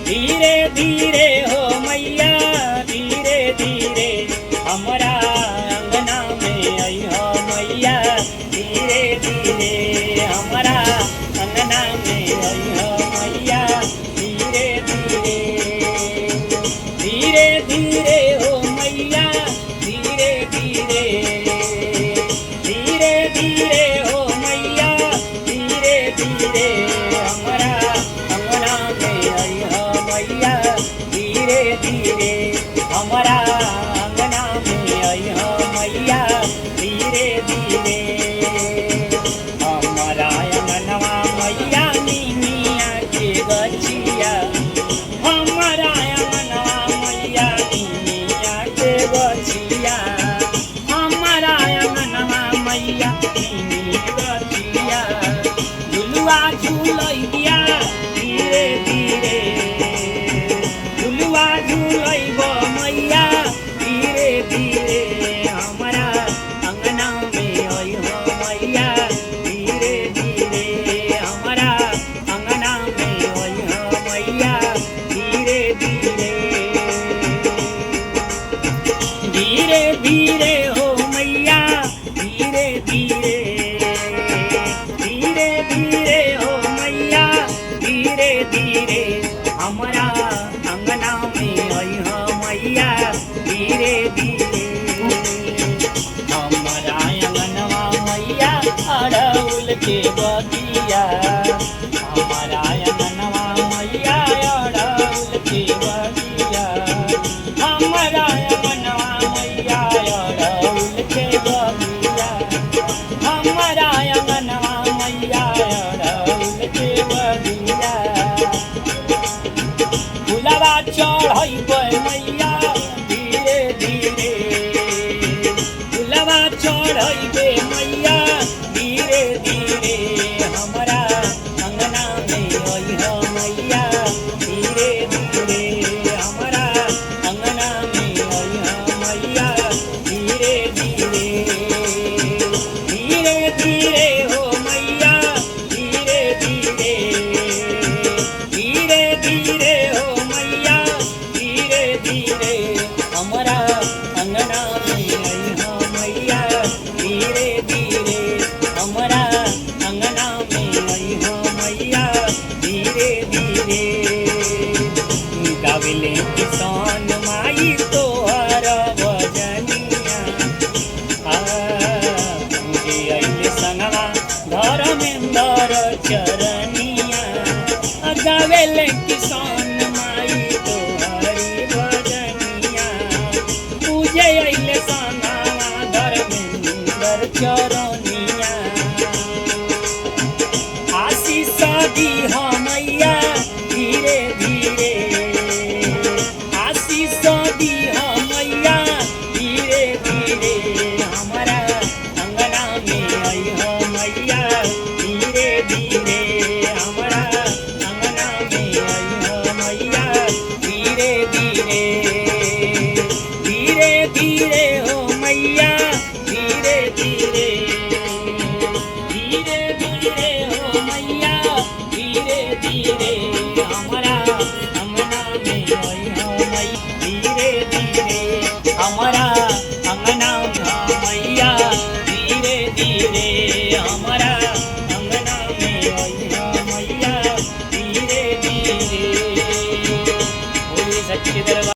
धीरे धीरे हो मैया धीरे धीरे हमारा अंगना में आई हो मैया धीरे धीरे हमारा अंगना में आई हो मैया धीरे धीरे धीरे धीरे हो मैया धीरे धीरे धीरे धीरे हो मैया धीरे धीरे हमारा अंगना में आई हो मैया धीरे धीरे हमारा अंगना में आई हो मैया धीरे धीरे हमारा अंगनवा मैया नीमिया के बचिया हमारा अंगनवा मैया नीमिया के बचिया हमारा अंगनवा मैया नीमिया बचिया झुलुआ झूलई दिया धीरे धीरे झुलुआ झूलई गो मैया धीरे धीरे हमारा अंगना में आई हो मैया धीरे धीरे हमारा अंगना में आई हो मैया धीरे धीरे धीरे धीरे हो मैया धीरे धीरे धीरे धीरे हो मैया धीरे धीरे हमारा अंगना में आई हो मैया धीरे धीरे हमारा अंगनवा मैया अड़उल के बगिया हमारा अंगनवा मैया अड़उल के बगिया हमारा अंगनवा मैया अड़उल के बगिया हमारा अंगनवा मैया अड़उल के बगिया फुलवा चढ़ई मैया धीरे धीरे फुलवा चढ़ई मैया धीरे धीरे हमारा अंगना में आई हो मैया धीरे धीरे हमारा अंगना में आई हो मैया धीरे धीरे धीरे धीरे हो मैया धीरे धीरे धीरे धीरे हो मैया धीरे धीरे हमारा अंगना में आई हो मैया धीरे धीरे हमारा अंगना में आई हो मैया धीरे धीरे गावेले किसान माई तोहर भजनिया मुझे अइले संगवा धर्मेंद्र चरनिया गावेले किसान माई तोहरी भजनिया मुझे अइले संगवा धर्मेंद्र चरनिया आशीष दी हो मैया धीरे धीरे आशीष दी हो मैया धीरे धीरे हमारा अंगना में आई हो मैया धीरे धीरे हमारा अंगना में आई हो मैया धीरे धीरे धीरे धीरे हो मैया धीरे धीरे धीरे धीरे हो मैया धीरे धीरे हमारा अंगना में आई हो मैया धीरे धीरे हमारा अंगना में मैया धीरे धीरे हमारा अंगना में आई हो मैया धीरे धीरे बोलिए सच्चे दरबार